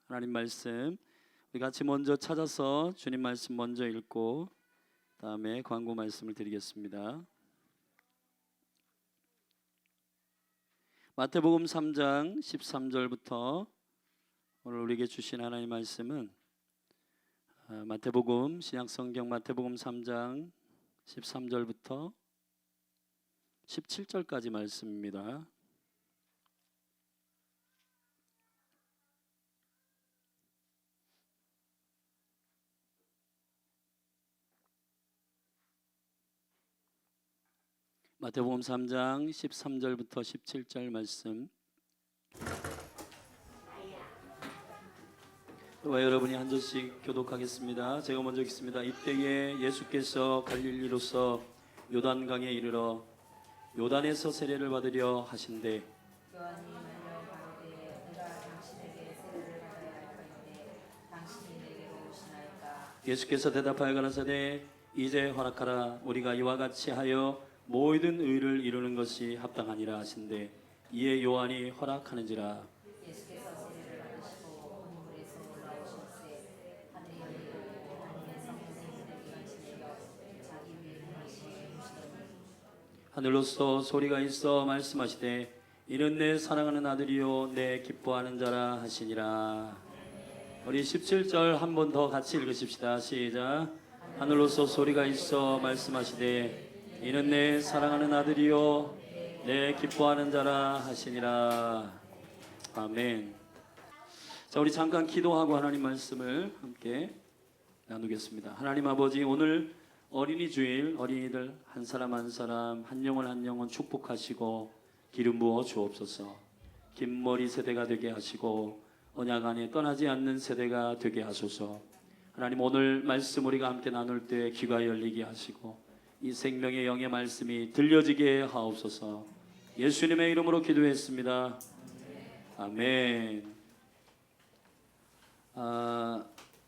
하나님 말씀 우리 같이 먼저 찾아서 주님 말씀 먼저 읽고 다음에 광고 말씀을 드리겠습니다. 마태복음 3장 13절부터 오늘 우리에게 주신 하나님 말씀은 마태복음 신약성경 마태복음 3장 13절부터 17절까지 말씀입니다. 마태복음 3장 13절부터 17절 말씀. 저와 여러분이 한 절씩 교독하겠습니다. 제가 먼저 읽습니다. 이때에 예수께서 갈릴리로서 요단강에 이르러 요단에서 세례를 받으려 하신대 요한이 말하여 가로되 내가 당신에게 세례를 받아야 할까인데 당신이 내게로 오시나이까. 예수께서 대답하여 가라사대 이제 허락하라. 우리가 이와 같이 하여 모든 의를 이루는 것이 합당하니라 하신대 이에 요한이 허락하는지라. 예수께서 세례를 받으시고 온 물에서 올라오셨을 하늘이 열리고 하늘의 성령이 그에게 임시되어 자기 위에 임하시더니 하늘로서 소리가 있어 말씀하시되 이는 내 사랑하는 아들이요 내 기뻐하는 자라 하시니라. 우리 17절 한 번 더 같이 읽으십시다. 시작. 하늘로서 소리가 있어 말씀하시되 이는 내 사랑하는 아들이요 내 기뻐하는 자라 하시니라. 아멘. 자, 우리 잠깐 기도하고 하나님 말씀을 함께 나누겠습니다. 하나님 아버지, 오늘 어린이 주일 어린이들 한 사람 한 사람 한 영혼 한 영혼 축복하시고 기름 부어 주옵소서. 긴 머리 세대가 되게 하시고 언약 안에 떠나지 않는 세대가 되게 하소서. 하나님, 오늘 말씀 우리가 함께 나눌 때 귀가 열리게 하시고 이 생명의 영의 말씀이 들려지게 하옵소서. 예수님의 이름으로 기도했습니다. 아멘.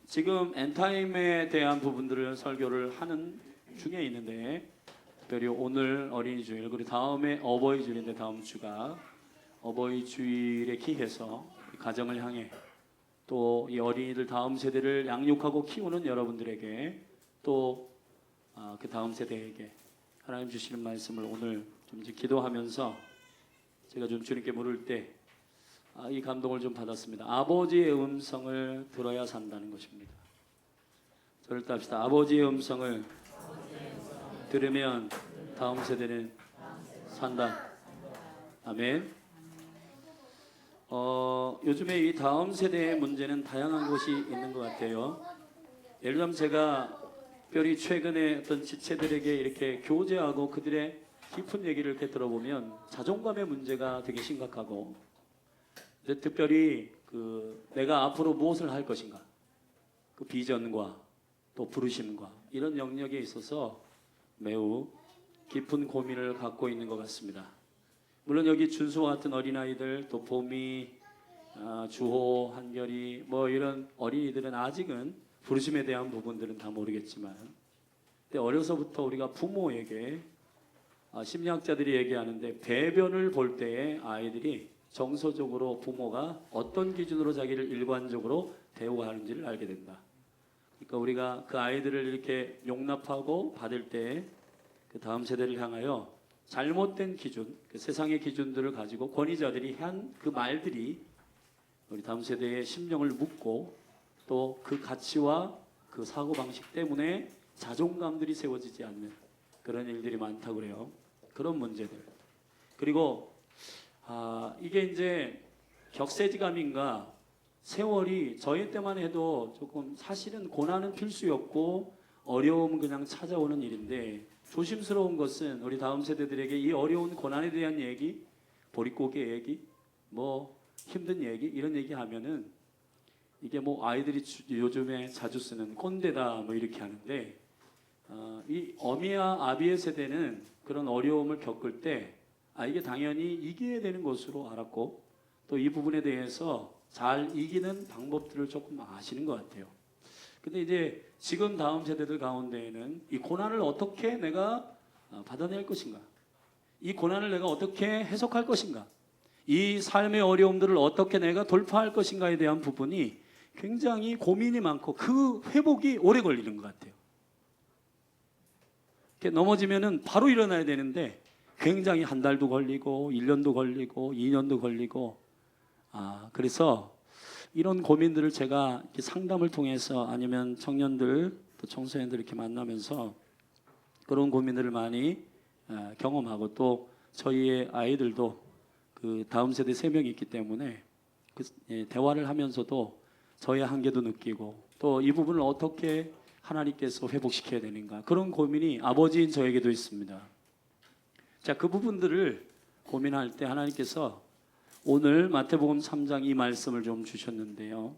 지금 엔타임에 대한 부분들을 설교를 하는 중에 있는데, 특별히 오늘 어린이 주일 그리고 다음에 어버이 주일인데 다음 주가 어버이 주일에 기해서 가정을 향해 또 이 어린이들 다음 세대를 양육하고 키우는 여러분들에게 또 그 다음 세대에게 하나님 주시는 말씀을 오늘 좀 기도하면서 제가 좀 주님께 물을 때 이 감동을 좀 받았습니다. 아버지의 음성을 들어야 산다는 것입니다. 저를 따릅시다. 아버지의 음성을 들으면 다음 세대는 산다. 아멘. 요즘에 이 다음 세대의 문제는 다양한 것이 있는 것 같아요. 예를 들면 제가 특별히 최근에 어떤 지체들에게 이렇게 교제하고 그들의 깊은 얘기를 이렇게 들어보면 자존감의 문제가 되게 심각하고, 특별히 내가 앞으로 무엇을 할 것인가, 그 비전과 또 부르심과 이런 영역에 있어서 매우 깊은 고민을 갖고 있는 것 같습니다. 물론 여기 준수와 같은 어린아이들, 또 봄이, 주호, 한결이 뭐 이런 어린이들은 아직은 부르심에 대한 부분들은 다 모르겠지만, 근데 어려서부터 우리가 부모에게 심리학자들이 얘기하는데 배변을 볼 때에 아이들이 정서적으로 부모가 어떤 기준으로 자기를 일관적으로 대우하는지를 알게 된다. 그러니까 우리가 그 아이들을 이렇게 용납하고 받을 때 그 다음 세대를 향하여 잘못된 기준, 그 세상의 기준들을 가지고 권위자들이 한 그 말들이 우리 다음 세대의 심령을 묻고 또 그 가치와 그 사고방식 때문에 자존감들이 세워지지 않는 그런 일들이 많다고 그래요. 그런 문제들. 그리고 이게 이제 격세지감인가, 세월이 저희 때만 해도 조금 사실은 고난은 필수였고 어려움은 그냥 찾아오는 일인데, 조심스러운 것은 우리 다음 세대들에게 이 어려운 고난에 대한 얘기, 보릿고개 얘기, 뭐 힘든 얘기, 이런 얘기 하면은 이게 뭐 아이들이 요즘에 자주 쓰는 꼰대다 뭐 이렇게 하는데, 이 어미와 아비의 세대는 그런 어려움을 겪을 때 이게 당연히 이겨야 되는 것으로 알았고 또 이 부분에 대해서 잘 이기는 방법들을 조금 아시는 것 같아요. 근데 이제 지금 다음 세대들 가운데에는 이 고난을 어떻게 내가 받아낼 것인가, 이 고난을 내가 어떻게 해석할 것인가, 이 삶의 어려움들을 어떻게 내가 돌파할 것인가에 대한 부분이 굉장히 고민이 많고 그 회복이 오래 걸리는 것 같아요. 이렇게 넘어지면은 바로 일어나야 되는데 굉장히 한 달도 걸리고 1년도 걸리고 2년도 걸리고 그래서 이런 고민들을 제가 이렇게 상담을 통해서 아니면 청년들 또 청소년들 이렇게 만나면서 그런 고민들을 많이 경험하고 또 저희의 아이들도 그 다음 세대 3명이 있기 때문에 대화를 하면서도 저의 한계도 느끼고 또 이 부분을 어떻게 하나님께서 회복시켜야 되는가 그런 고민이 아버지인 저에게도 있습니다. 자, 그 부분들을 고민할 때 하나님께서 오늘 마태복음 3장 이 말씀을 좀 주셨는데요.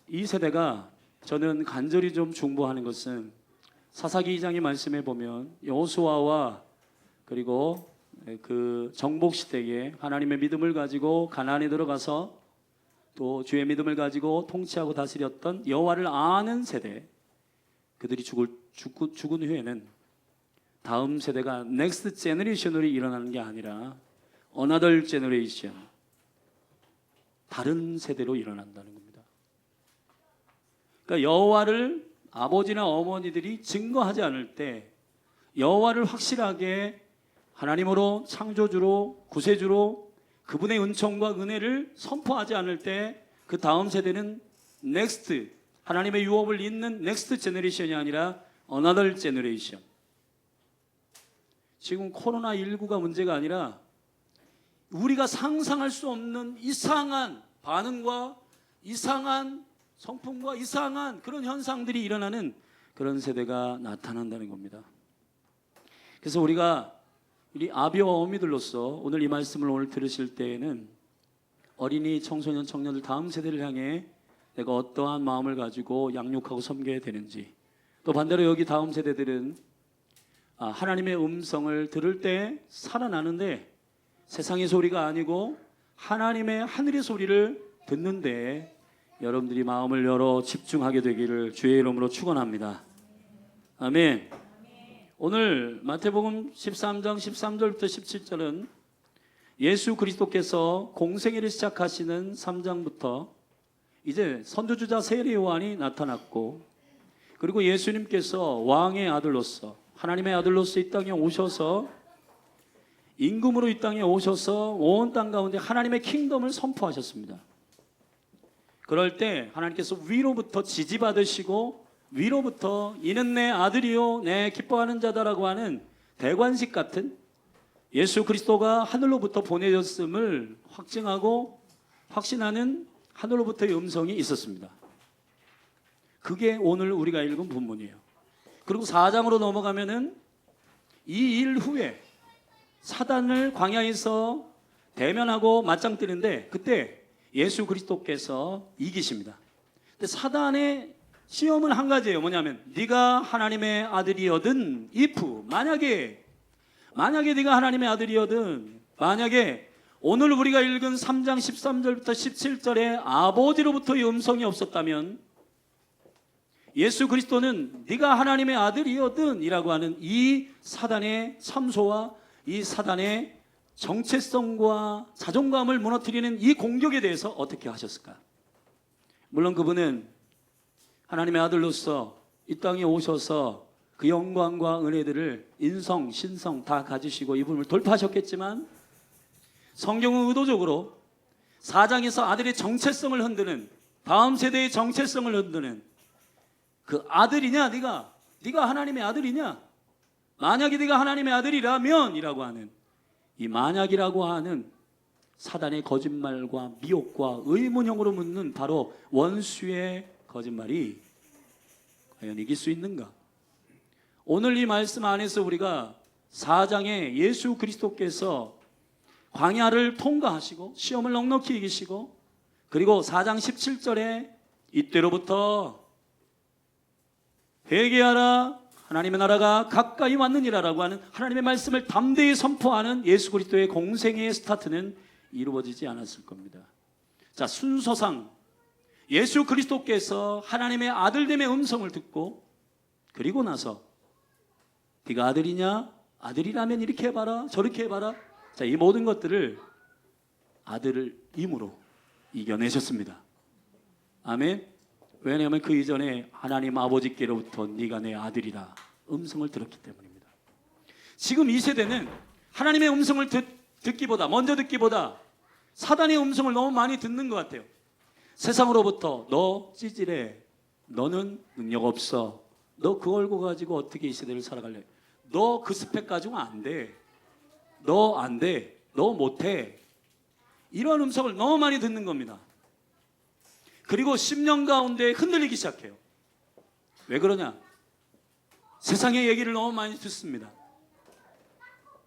이 세대가 저는 간절히 좀 중보하는 것은 사사기 2장의 말씀에 보면 여호수아와 그리고 그 정복 시대에 하나님의 믿음을 가지고 가나안에 들어가서 또 주의 믿음을 가지고 통치하고 다스렸던 여호와를 아는 세대, 그들이 죽은 후에는 다음 세대가 넥스트 제너레이션으로 일어나는 게 아니라 어나더 제너레이션, 다른 세대로 일어난다는 겁니다. 그러니까 여호와를 아버지나 어머니들이 증거하지 않을 때, 여호와를 확실하게 하나님으로 창조주로 구세주로 그분의 은총과 은혜를 선포하지 않을 때 그 다음 세대는 넥스트, 하나님의 유업을 잇는 넥스트 제너레이션이 아니라 어나더 제너레이션. 지금 코로나19가 문제가 아니라 우리가 상상할 수 없는 이상한 반응과 이상한 성품과 이상한 그런 현상들이 일어나는 그런 세대가 나타난다는 겁니다. 그래서 우리가 우리 아비와 어미들로서 오늘 이 말씀을 오늘 들으실 때에는 어린이, 청소년, 청년들 다음 세대를 향해 내가 어떠한 마음을 가지고 양육하고 섬겨야 되는지, 또 반대로 여기 다음 세대들은 하나님의 음성을 들을 때 살아나는데 세상의 소리가 아니고 하나님의 하늘의 소리를 듣는데 여러분들이 마음을 열어 집중하게 되기를 주의 이름으로 축원합니다. 아멘. 오늘 마태복음 13장 13절부터 17절은 예수 그리스도께서 공생애를 시작하시는 3장부터 이제 선두주자 세례 요한이 나타났고, 그리고 예수님께서 왕의 아들로서 하나님의 아들로서 이 땅에 오셔서 임금으로 이 땅에 오셔서 온 땅 가운데 하나님의 킹덤을 선포하셨습니다. 그럴 때 하나님께서 위로부터 지지받으시고 위로부터 이는 내 아들이요 내 기뻐하는 자다라고 하는 대관식 같은 예수 그리스도가 하늘로부터 보내졌음을 확증하고 확신하는 하늘로부터의 음성이 있었습니다. 그게 오늘 우리가 읽은 본문이에요. 그리고 4장으로 넘어가면은 이 일 후에 사단을 광야에서 대면하고 맞짱 뜨는데 그때 예수 그리스도께서 이기십니다. 근데 사단의 시험은 한 가지예요. 뭐냐면 네가 하나님의 아들이거든 if, 만약에 네가 하나님의 아들이거든, 만약에 오늘 우리가 읽은 3장 13절부터 17절에 아버지로부터의 음성이 없었다면 예수 그리스도는 네가 하나님의 아들이거든 이라고 하는 이 사단의 참소와 이 사단의 정체성과 자존감을 무너뜨리는 이 공격에 대해서 어떻게 하셨을까? 물론 그분은 하나님의 아들로서 이 땅에 오셔서 그 영광과 은혜들을 인성, 신성 다 가지시고 이 부분을 돌파하셨겠지만 성경은 의도적으로 4장에서 아들의 정체성을 흔드는, 다음 세대의 정체성을 흔드는 그 아들이냐 네가 하나님의 아들이냐, 만약에 네가 하나님의 아들이라면 이라고 하는 이 만약이라고 하는 사단의 거짓말과 미혹과 의문형으로 묻는 바로 원수의 거짓말이 과연 이길 수 있는가? 오늘 이 말씀 안에서 우리가 4장에 예수 그리스도께서 광야를 통과하시고 시험을 넉넉히 이기시고, 그리고 4장 17절에 이때로부터 회개하라 하나님의 나라가 가까이 왔느니라라고 하는 하나님의 말씀을 담대히 선포하는 예수 그리스도의 공생애의 스타트는 이루어지지 않았을 겁니다. 자, 순서상 예수 그리스도께서 하나님의 아들됨의 음성을 듣고 그리고 나서 네가 아들이냐? 아들이라면 이렇게 해봐라 저렇게 해봐라. 자, 이 모든 것들을 아들을 임으로 이겨내셨습니다. 아멘. 왜냐하면 그 이전에 하나님 아버지께로부터 네가 내 아들이다 음성을 들었기 때문입니다. 지금 이 세대는 하나님의 음성을 먼저 듣기보다 사단의 음성을 너무 많이 듣는 것 같아요. 세상으로부터 너 찌질해, 너는 능력 없어, 너 그 얼굴 가지고 어떻게 이 시대를 살아갈래, 너 그 스펙 가지고 안 돼, 너 안 돼, 너 못해, 이런 음성을 너무 많이 듣는 겁니다. 그리고 10년 가운데 흔들리기 시작해요. 왜 그러냐? 세상의 얘기를 너무 많이 듣습니다.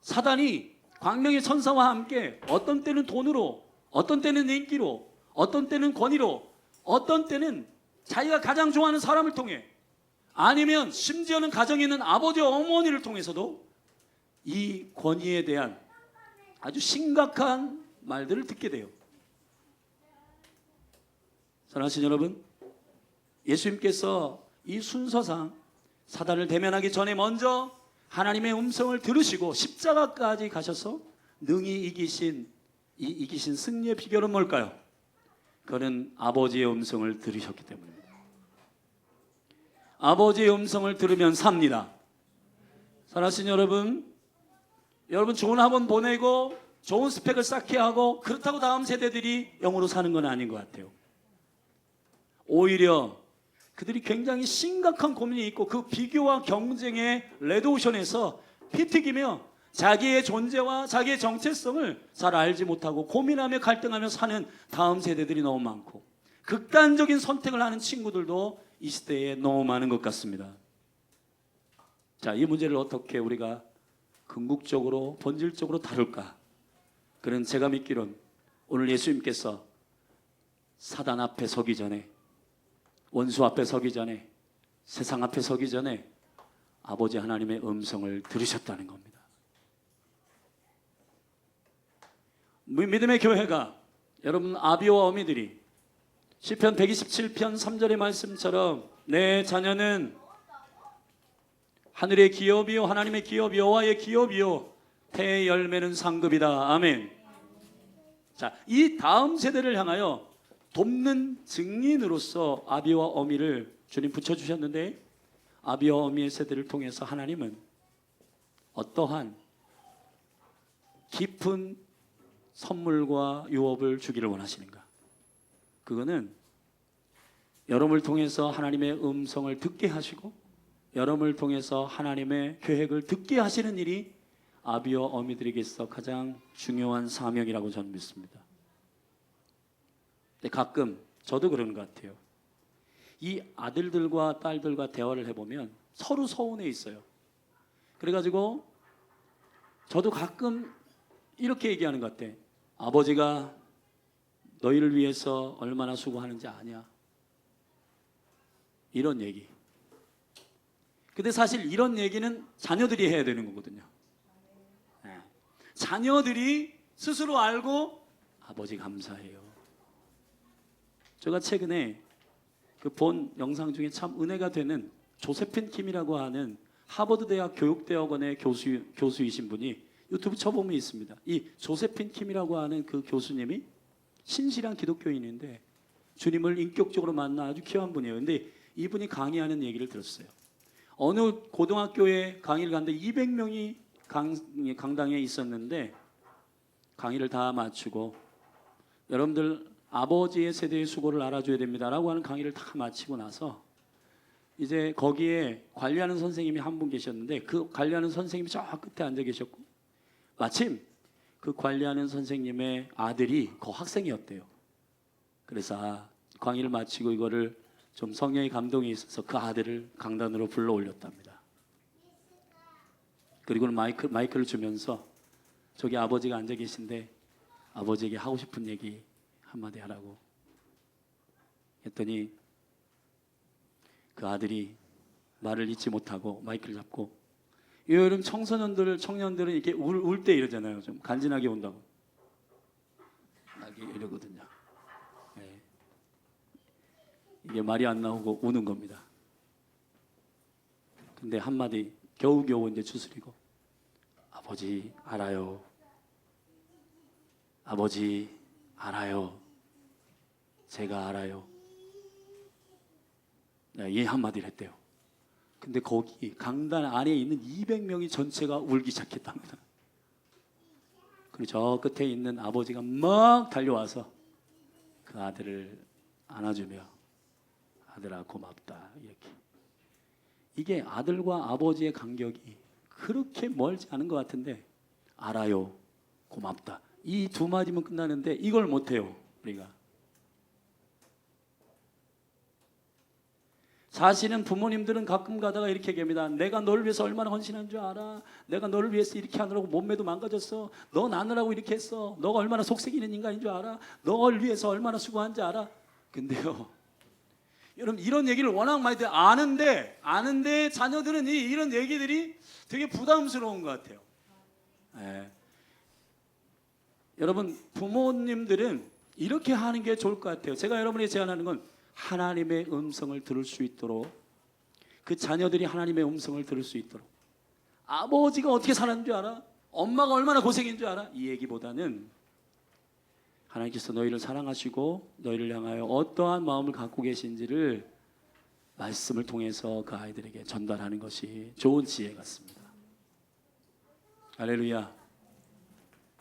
사단이 광명의 천사와 함께 어떤 때는 돈으로, 어떤 때는 인기로, 어떤 때는 권위로, 어떤 때는 자기가 가장 좋아하는 사람을 통해, 아니면 심지어는 가정에 있는 아버지 어머니를 통해서도 이 권위에 대한 아주 심각한 말들을 듣게 돼요. 사랑하시는 여러분, 예수님께서 이 순서상 사단을 대면하기 전에 먼저 하나님의 음성을 들으시고 십자가까지 가셔서 능히 이기신 승리의 비결은 뭘까요? 그는 아버지의 음성을 들으셨기 때문입니다. 아버지의 음성을 들으면 삽니다. 사랑하시는 여러분 좋은 학원 보내고 좋은 스펙을 쌓게 하고 그렇다고 다음 세대들이 영으로 사는 건 아닌 것 같아요. 오히려 그들이 굉장히 심각한 고민이 있고 그 비교와 경쟁의 레드오션에서 피튀기며 자기의 존재와 자기의 정체성을 잘 알지 못하고 고민하며 갈등하며 사는 다음 세대들이 너무 많고 극단적인 선택을 하는 친구들도 이 시대에 너무 많은 것 같습니다. 자, 이 문제를 어떻게 우리가 궁극적으로 본질적으로 다룰까? 그는 제가 믿기론 오늘 예수님께서 사단 앞에 서기 전에, 원수 앞에 서기 전에, 세상 앞에 서기 전에 아버지 하나님의 음성을 들으셨다는 겁니다. 믿음의 교회가, 여러분 아비와 어미들이 시편 127편 3절의 말씀처럼 내 자녀는 하늘의 기업이요 하나님의 기업 여호와의 기업이요 태의 열매는 상급이다. 아멘. 자, 이 다음 세대를 향하여 돕는 증인으로서 아비와 어미를 주님 붙여주셨는데, 아비와 어미의 세대를 통해서 하나님은 어떠한 깊은 선물과 유업을 주기를 원하시는가? 그거는 여러분을 통해서 하나님의 음성을 듣게 하시고 여러분을 통해서 하나님의 계획을 듣게 하시는 일이 아비와 어미들에게서 가장 중요한 사명이라고 저는 믿습니다. 근데 가끔 저도 그런 것 같아요. 이 아들들과 딸들과 대화를 해보면 서로 서운해 있어요. 그래가지고 저도 가끔 이렇게 얘기하는 것 같아. 아버지가 너희를 위해서 얼마나 수고하는지 아냐? 이런 얘기. 근데 사실 이런 얘기는 자녀들이 해야 되는 거거든요. 네. 자녀들이 스스로 알고 아버지 감사해요. 제가 최근에 그 본 영상 중에 참 은혜가 되는 조세핀 킴이라고 하는 하버드 대학 교육대학원의 교수이신 분이 유튜브 쳐보면 있습니다. 이 조세핀 킴이라고 하는 그 교수님이 신실한 기독교인인데 주님을 인격적으로 만나 아주 귀한 분이에요. 근데 이분이 강의하는 얘기를 들었어요. 어느 고등학교에 강의를 갔는데 200명이 강당에 있었는데 강의를 다 마치고 여러분들 아버지의 세대의 수고를 알아줘야 됩니다라고 하는 강의를 다 마치고 나서 이제 거기에 관리하는 선생님이 한 분 계셨는데 그 관리하는 선생님이 저 끝에 앉아 계셨고 마침 그 관리하는 선생님의 아들이 그 학생이었대요. 그래서 강의를 마치고 이거를 좀 성령의 감동이 있어서 그 아들을 강단으로 불러 올렸답니다. 그리고는 마이크를 주면서 저기 아버지가 앉아 계신데 아버지에게 하고 싶은 얘기 한마디 하라고 했더니 그 아들이 말을 잊지 못하고 마이크를 잡고 요즘 청년들은 이렇게 울 때 이러잖아요. 좀 간지나게 운다고. 이러거든요. 네. 이게 말이 안 나오고 우는 겁니다. 근데 한마디 겨우겨우 이제 추스리고 아버지 알아요. 아버지 알아요. 제가 알아요. 이 한마디를 했대요. 근데 거기 강단 안에 있는 200명이 전체가 울기 시작했답니다. 그리고 저 끝에 있는 아버지가 막 달려와서 그 아들을 안아주며 아들아 고맙다 이렇게. 이게 아들과 아버지의 간격이 그렇게 멀지 않은 것 같은데 알아요 고맙다 이 두 마디면 끝나는데 이걸 못해요 우리가. 사실은 부모님들은 가끔 가다가 이렇게 얘기합니다. 내가 너를 위해서 얼마나 헌신한 줄 알아? 내가 너를 위해서 이렇게 하느라고 몸매도 망가졌어. 너 나느라고 이렇게 했어. 너가 얼마나 속색 있는 인간인 줄 알아? 너를 위해서 얼마나 수고한지 알아? 근데요 여러분 이런 얘기를 워낙 많이 아는데 자녀들은 이런 얘기들이 되게 부담스러운 것 같아요. 예. 여러분 부모님들은 이렇게 하는 게 좋을 것 같아요. 제가 여러분에게 제안하는 건 하나님의 음성을 들을 수 있도록 그 자녀들이 하나님의 음성을 들을 수 있도록 아버지가 어떻게 살았는 줄 알아? 엄마가 얼마나 고생인 줄 알아? 이 얘기보다는 하나님께서 너희를 사랑하시고 너희를 향하여 어떠한 마음을 갖고 계신지를 말씀을 통해서 그 아이들에게 전달하는 것이 좋은 지혜 같습니다. 할렐루야.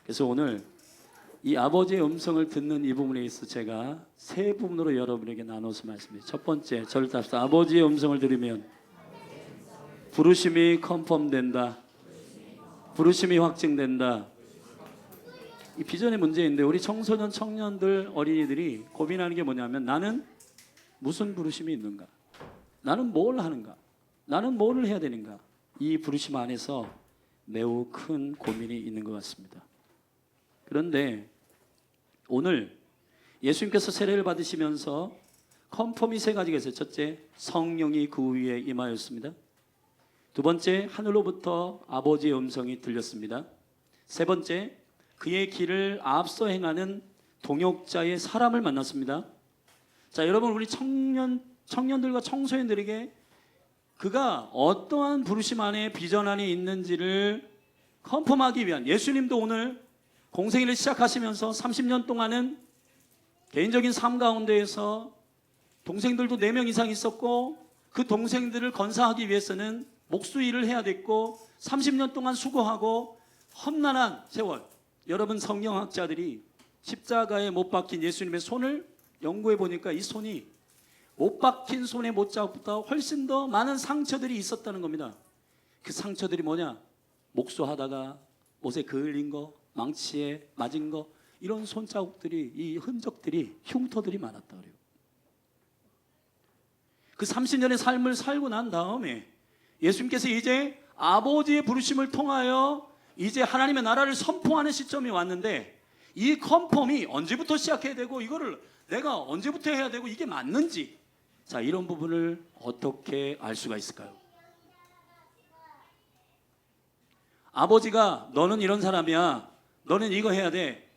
그래서 오늘 이 아버지의 음성을 듣는 이 부분에 있어서 제가 세 부분으로 여러분에게 나눠서 말씀드립니다. 첫 번째, 저를 따라서 아버지의 음성을 들으면 부르심이 컨펌된다. 부르심이 확증된다. 이 비전의 문제인데 우리 청소년, 청년들, 어린이들이 고민하는 게 뭐냐면 나는 무슨 부르심이 있는가? 나는 뭘 하는가? 나는 뭘 해야 되는가? 이 부르심 안에서 매우 큰 고민이 있는 것 같습니다. 그런데 오늘 예수님께서 세례를 받으시면서 컨펌이 세 가지가 있어요. 첫째, 성령이 그 위에 임하였습니다. 두 번째, 하늘로부터 아버지의 음성이 들렸습니다. 세 번째, 그의 길을 앞서 행하는 동역자의 사람을 만났습니다. 자, 여러분 우리 청년들과 청소년들에게 그가 어떠한 부르심 안에 비전 안에 있는지를 컨펌하기 위한 예수님도 오늘 공생일을 시작하시면서 30년 동안은 개인적인 삶 가운데에서 동생들도 4명 이상 있었고 그 동생들을 건사하기 위해서는 목수일을 해야 됐고 30년 동안 수고하고 험난한 세월. 여러분 성경학자들이 십자가에 못 박힌 예수님의 손을 연구해 보니까 이 손이 못 박힌 손의 못자국보다 훨씬 더 많은 상처들이 있었다는 겁니다. 그 상처들이 뭐냐? 목수하다가 못에 그을린 거, 망치에 맞은 거, 이런 손자국들이, 이 흔적들이, 흉터들이 많았다 그래요. 그 30년의 삶을 살고 난 다음에 예수님께서 이제 아버지의 부르심을 통하여 이제 하나님의 나라를 선포하는 시점이 왔는데 이 컨펌이 언제부터 시작해야 되고 이거를 내가 언제부터 해야 되고 이게 맞는지, 자, 이런 부분을 어떻게 알 수가 있을까요? 아버지가 너는 이런 사람이야, 너는 이거 해야 돼.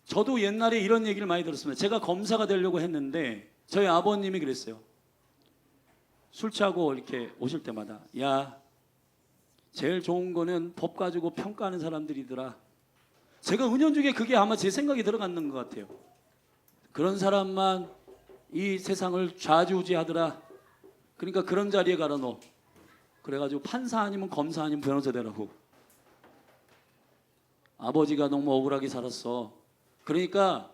저도 옛날에 이런 얘기를 많이 들었습니다. 제가 검사가 되려고 했는데 저희 아버님이 그랬어요. 술 취하고 이렇게 오실 때마다, 야, 제일 좋은 거는 법 가지고 평가하는 사람들이더라. 제가 은연중에 그게 아마 제 생각이 들어갔는 것 같아요. 그런 사람만 이 세상을 좌지우지하더라. 그러니까 그런 자리에 가라 너. 그래가지고 판사 아니면 검사 아니면 변호사 되라고. 아버지가 너무 억울하게 살았어. 그러니까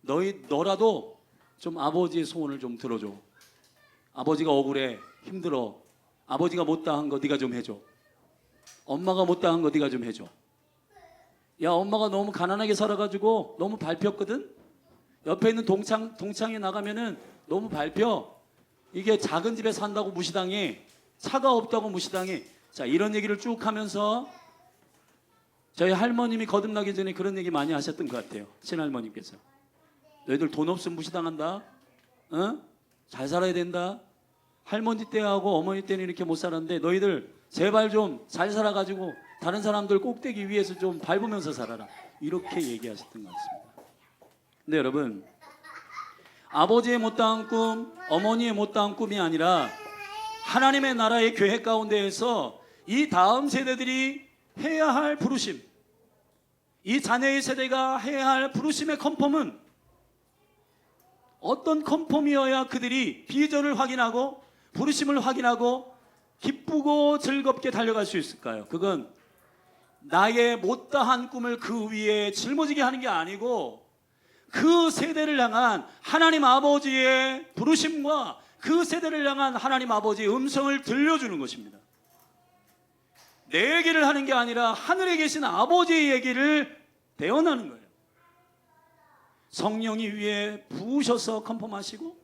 너라도 좀 아버지의 소원을 좀 들어줘. 아버지가 억울해, 힘들어. 아버지가 못다한 거 네가 좀 해줘. 엄마가 못다한 거 네가 좀 해줘. 야, 엄마가 너무 가난하게 살아가지고 너무 밟혔거든. 옆에 있는 동창회 나가면은 너무 밟혀. 이게 작은 집에 산다고 무시당해. 차가 없다고 무시당해. 자, 이런 얘기를 쭉 하면서 저희 할머님이 거듭나기 전에 그런 얘기 많이 하셨던 것 같아요. 친할머님께서. 너희들 돈 없으면 무시당한다. 어? 잘 살아야 된다. 할머니 때하고 어머니 때는 이렇게 못 살았는데 너희들 제발 좀 잘 살아가지고 다른 사람들 꼭대기 위에서 좀 밟으면서 살아라. 이렇게 얘기하셨던 것 같습니다. 근데 여러분, 아버지의 못다한 꿈, 어머니의 못다한 꿈이 아니라 하나님의 나라의 계획 가운데에서 이 다음 세대들이 해야 할 부르심, 이 자녀의 세대가 해야 할 부르심의 컨펌은 어떤 컨펌이어야 그들이 비전을 확인하고 부르심을 확인하고 기쁘고 즐겁게 달려갈 수 있을까요? 그건 나의 못다한 꿈을 그 위에 짊어지게 하는 게 아니고 그 세대를 향한 하나님 아버지의 부르심과 그 세대를 향한 하나님 아버지의 음성을 들려주는 것입니다. 내 얘기를 하는 게 아니라 하늘에 계신 아버지의 얘기를 대언하는 거예요. 성령이 위에 부으셔서 컨펌하시고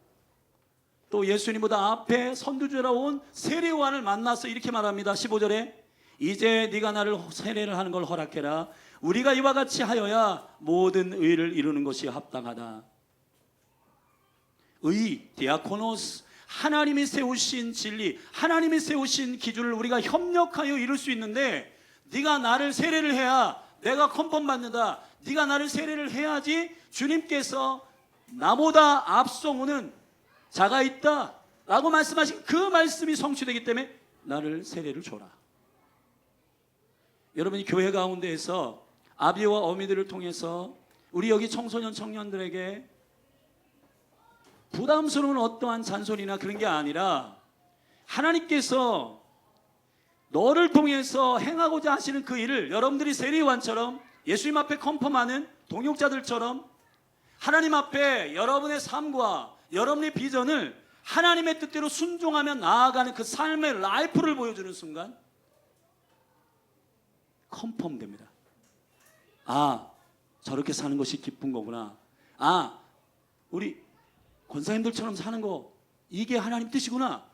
또 예수님보다 앞에 선두주라 온 세례요한을 만나서 이렇게 말합니다. 15절에 이제 네가 나를 세례를 하는 걸 허락해라. 우리가 이와 같이 하여야 모든 의를 이루는 것이 합당하다. 의, 디아코노스, 하나님이 세우신 진리, 하나님이 세우신 기준을 우리가 협력하여 이룰 수 있는데 네가 나를 세례를 해야 내가 컨펌 받는다. 네가 나를 세례를 해야지 주님께서 나보다 앞서오는 자가 있다 라고 말씀하신 그 말씀이 성취되기 때문에 나를 세례를 줘라. 여러분이 교회 가운데에서 아비와 어미들을 통해서 우리 여기 청소년 청년들에게 부담스러운 어떠한 잔소리나 그런 게 아니라 하나님께서 너를 통해서 행하고자 하시는 그 일을 여러분들이 세례요한처럼 예수님 앞에 컨펌하는 동역자들처럼 하나님 앞에 여러분의 삶과 여러분의 비전을 하나님의 뜻대로 순종하며 나아가는 그 삶의 라이프를 보여주는 순간 컨펌됩니다. 아, 저렇게 사는 것이 기쁜 거구나. 아, 우리 권사님들처럼 사는 거 이게 하나님 뜻이구나.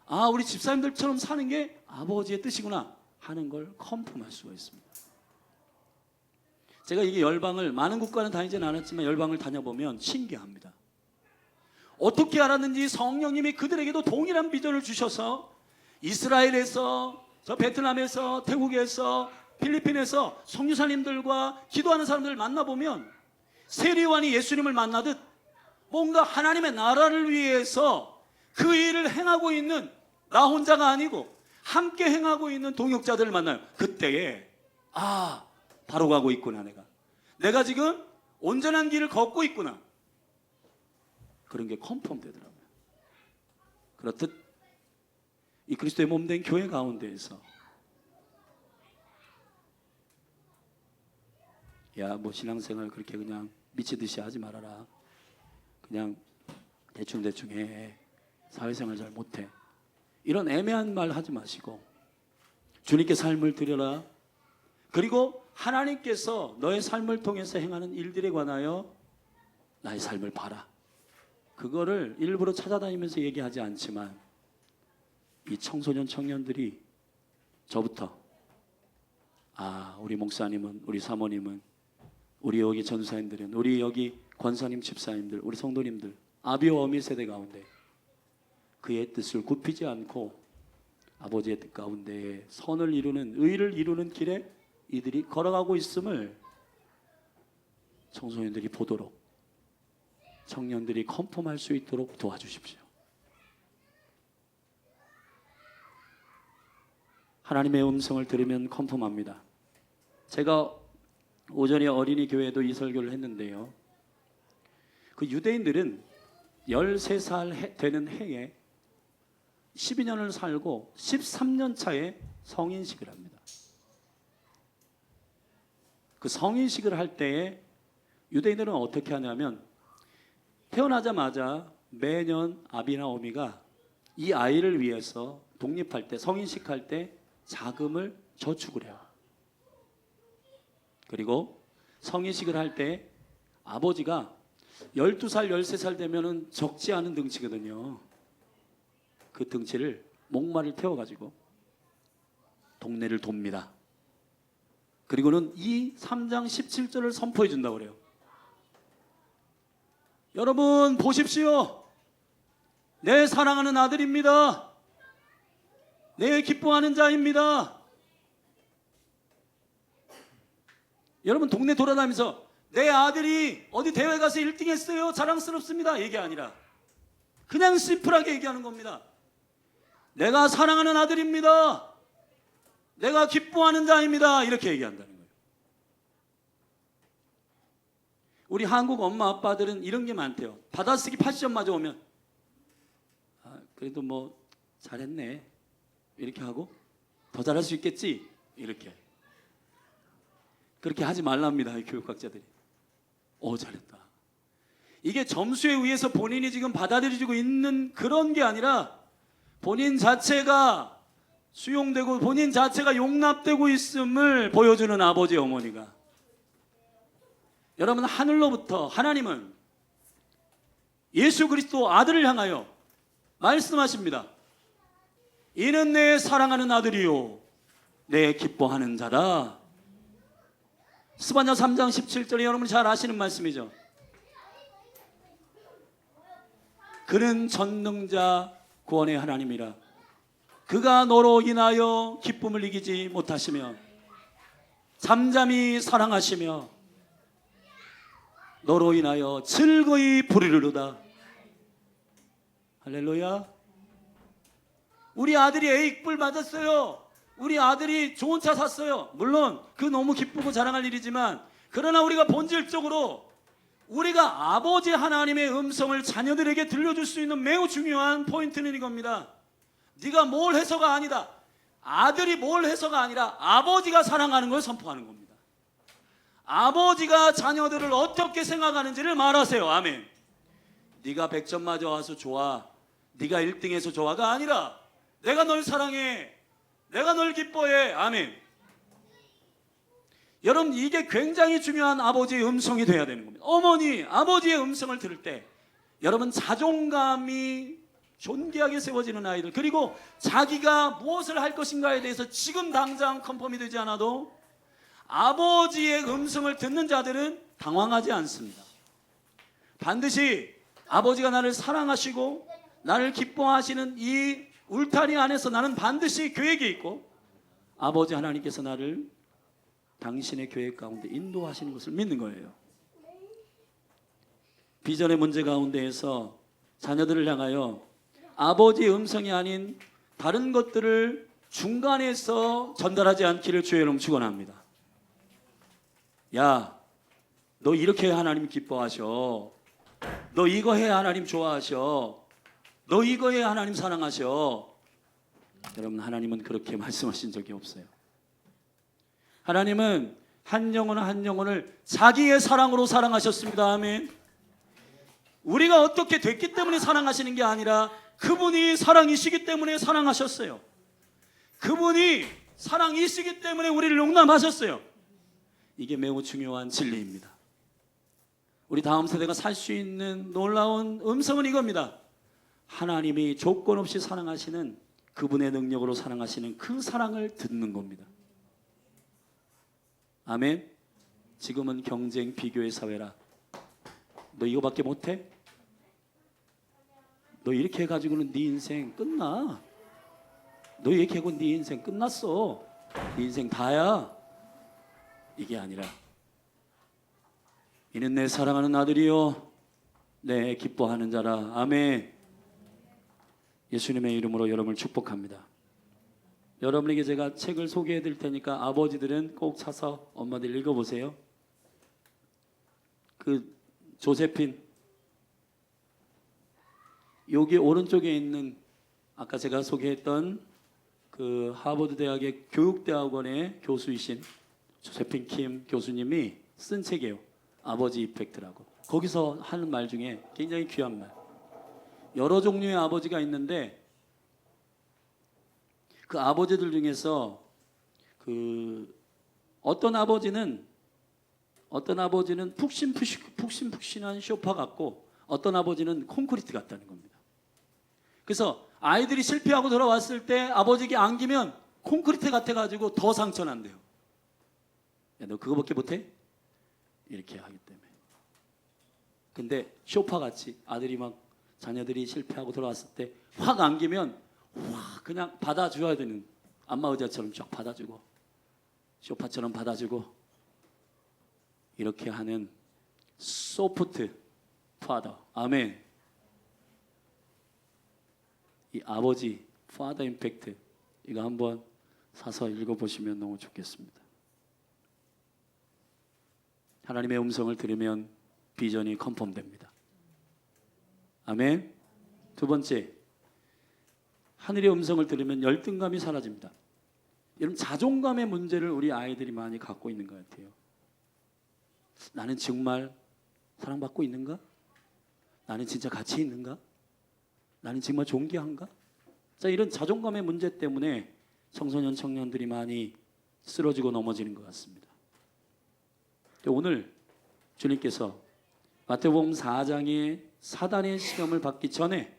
아, 우리 집사님들처럼 사는 게 아버지의 뜻이구나 하는 걸 컨펌할 수가 있습니다. 제가 이게 열방을 많은 국가는 다니지는 않았지만 열방을 다녀보면 신기합니다. 어떻게 알았는지 성령님이 그들에게도 동일한 비전을 주셔서 이스라엘에서 저 베트남에서 태국에서 필리핀에서 선교사님들과 기도하는 사람들을 만나보면 세례요한이 예수님을 만나듯 뭔가 하나님의 나라를 위해서 그 일을 행하고 있는 나 혼자가 아니고 함께 행하고 있는 동역자들을 만나요. 그때에 아, 바로 가고 있구나. 내가 지금 온전한 길을 걷고 있구나. 그런 게 컨펌 되더라고요. 그렇듯 이 그리스도의 몸된 교회 가운데에서 야, 뭐 신앙생활 그렇게 그냥 미치듯이 하지 말아라. 그냥 대충 해. 사회생활 잘 못해. 이런 애매한 말 하지 마시고 주님께 삶을 드려라. 그리고 하나님께서 너의 삶을 통해서 행하는 일들에 관하여 나의 삶을 봐라. 그거를 일부러 찾아다니면서 얘기하지 않지만 이 청소년 청년들이 저부터 아, 우리 목사님은, 우리 사모님은, 우리 여기 전사님들은, 우리 여기 권사님, 집사님들, 우리 성도님들, 아비와 어미 세대 가운데 그의 뜻을 굽히지 않고 아버지의 뜻 가운데 선을 이루는, 의를 이루는 길에 이들이 걸어가고 있음을 청소년들이 보도록, 청년들이 컨펌할 수 있도록 도와주십시오. 하나님의 음성을 들으면 컨펌합니다. 제가 오전에 어린이 교회에도 이 설교를 했는데요. 그 유대인들은 13살 되는 해에 12년을 살고 13년 차에 성인식을 합니다. 그 성인식을 할 때에 유대인들은 어떻게 하냐면 태어나자마자 매년 아비나 어미가 이 아이를 위해서 독립할 때, 성인식할 때 자금을 저축을 해요. 그리고 성인식을 할 때 아버지가 12살, 13살 되면은 적지 않은 등치거든요. 그 등치를 목마를 태워가지고 동네를 돕니다. 그리고는 이 3장 17절을 선포해 준다고 그래요. 여러분 보십시오. 내 사랑하는 아들입니다. 내 기뻐하는 자입니다. 여러분 동네 돌아다니면서 내 아들이 어디 대회 가서 1등 했어요. 자랑스럽습니다. 얘기 아니라 그냥 심플하게 얘기하는 겁니다. 내가 사랑하는 아들입니다. 내가 기뻐하는 자입니다. 이렇게 얘기한다는 거예요. 우리 한국 엄마 아빠들은 이런 게 많대요. 받아쓰기 80점 맞아 오면 그래도 뭐 잘했네 이렇게 하고 더 잘할 수 있겠지 이렇게. 그렇게 하지 말랍니다. 이 교육학자들이. 잘했다. 이게 점수에 의해서 본인이 지금 받아들여지고 있는 그런 게 아니라 본인 자체가 수용되고 본인 자체가 용납되고 있음을 보여주는 아버지 어머니가. 여러분, 하늘로부터 하나님은 예수 그리스도 아들을 향하여 말씀하십니다. 이는 내 사랑하는 아들이요 내 기뻐하는 자라. 스바냐 3장 17절에 여러분이 잘 아시는 말씀이죠. 그는 전능자 구원의 하나님이라. 그가 너로 인하여 기쁨을 이기지 못하시며 잠잠히 사랑하시며 너로 인하여 즐거이 부르르다. 할렐루야. 우리 아들이 에이플 맞았어요. 우리 아들이 좋은 차 샀어요. 물론 그 너무 기쁘고 자랑할 일이지만, 그러나 우리가 본질적으로 우리가 아버지 하나님의 음성을 자녀들에게 들려줄 수 있는 매우 중요한 포인트는 이겁니다. 네가 뭘 해서가 아니다. 아들이 뭘 해서가 아니라 아버지가 사랑하는 걸 선포하는 겁니다. 아버지가 자녀들을 어떻게 생각하는지를 말하세요. 아멘. 네가 100점 맞아 와서 좋아, 네가 1등해서 좋아가 아니라 내가 널 사랑해, 내가 널 기뻐해. 아멘. 여러분, 이게 굉장히 중요한 아버지의 음성이 돼야 되는 겁니다. 어머니, 아버지의 음성을 들을 때 여러분 자존감이 존귀하게 세워지는 아이들, 그리고 자기가 무엇을 할 것인가에 대해서 지금 당장 컨펌이 되지 않아도 아버지의 음성을 듣는 자들은 당황하지 않습니다. 반드시 아버지가 나를 사랑하시고 나를 기뻐하시는 이 울타리 안에서 나는 반드시 계획이 있고 아버지 하나님께서 나를 당신의 계획 가운데 인도하시는 것을 믿는 거예요. 비전의 문제 가운데에서 자녀들을 향하여 아버지의 음성이 아닌 다른 것들을 중간에서 전달하지 않기를 주의 이름 축원합니다. 야, 너 이렇게 해야 하나님 기뻐하셔. 너 이거 해야 하나님 좋아하셔. 너 이거 해야 하나님 사랑하셔. 여러분, 하나님은 그렇게 말씀하신 적이 없어요. 하나님은 한 영혼 한 영혼을 자기의 사랑으로 사랑하셨습니다. 아멘. 우리가 어떻게 됐기 때문에 사랑하시는 게 아니라 그분이 사랑이시기 때문에 사랑하셨어요. 그분이 사랑이시기 때문에 우리를 용납하셨어요. 이게 매우 중요한 진리입니다. 우리 다음 세대가 살 수 있는 놀라운 음성은 이겁니다. 하나님이 조건 없이 사랑하시는 그분의 능력으로 사랑하시는 그 사랑을 듣는 겁니다. 아멘. 지금은 경쟁 비교의 사회라. 너 이거밖에 못해? 너 이렇게 해가지고는 네 인생 끝나. 너 이렇게 하고 네 인생 끝났어. 네 인생 다야. 이게 아니라 이는 내 사랑하는 아들이요 내 기뻐하는 자라. 아멘. 예수님의 이름으로 여러분을 축복합니다. 여러분에게 제가 책을 소개해 드릴 테니까 아버지들은 꼭 사서 엄마들 읽어보세요. 그 조세핀, 여기 오른쪽에 있는 아까 제가 소개했던 그 하버드 대학의 교육대학원의 교수이신 조세핀 킴 교수님이 쓴 책이에요. 아버지 이펙트라고. 거기서 하는 말 중에 굉장히 귀한 말. 여러 종류의 아버지가 있는데 그 아버지들 중에서 그 어떤 아버지는 푹신푹신한 소파 같고 어떤 아버지는 콘크리트 같다는 겁니다. 그래서 아이들이 실패하고 돌아왔을 때 아버지에게 안기면 콘크리트 같아가지고 더 상처난대요. 야, 너 그거밖에 못해? 이렇게 하기 때문에. 근데 소파같이 아들이 막 자녀들이 실패하고 돌아왔을 때 확 안기면 와 그냥 받아줘야 되는, 안마 의자처럼 쫙 받아주고 소파처럼 받아주고 이렇게 하는 소프트 파더. 아멘. 이 아버지 파더 임팩트 이거 한번 사서 읽어보시면 너무 좋겠습니다. 하나님의 음성을 들으면 비전이 컨펌됩니다. 아멘. 두 번째, 하늘의 음성을 들으면 열등감이 사라집니다. 여러분, 자존감의 문제를 우리 아이들이 많이 갖고 있는 것 같아요. 나는 정말 사랑받고 있는가? 나는 진짜 가치 있는가? 나는 정말 존귀한가? 자, 이런 자존감의 문제 때문에 청소년 청년들이 많이 쓰러지고 넘어지는 것 같습니다. 오늘 주님께서 마태복음 4장의 사단의 시험을 받기 전에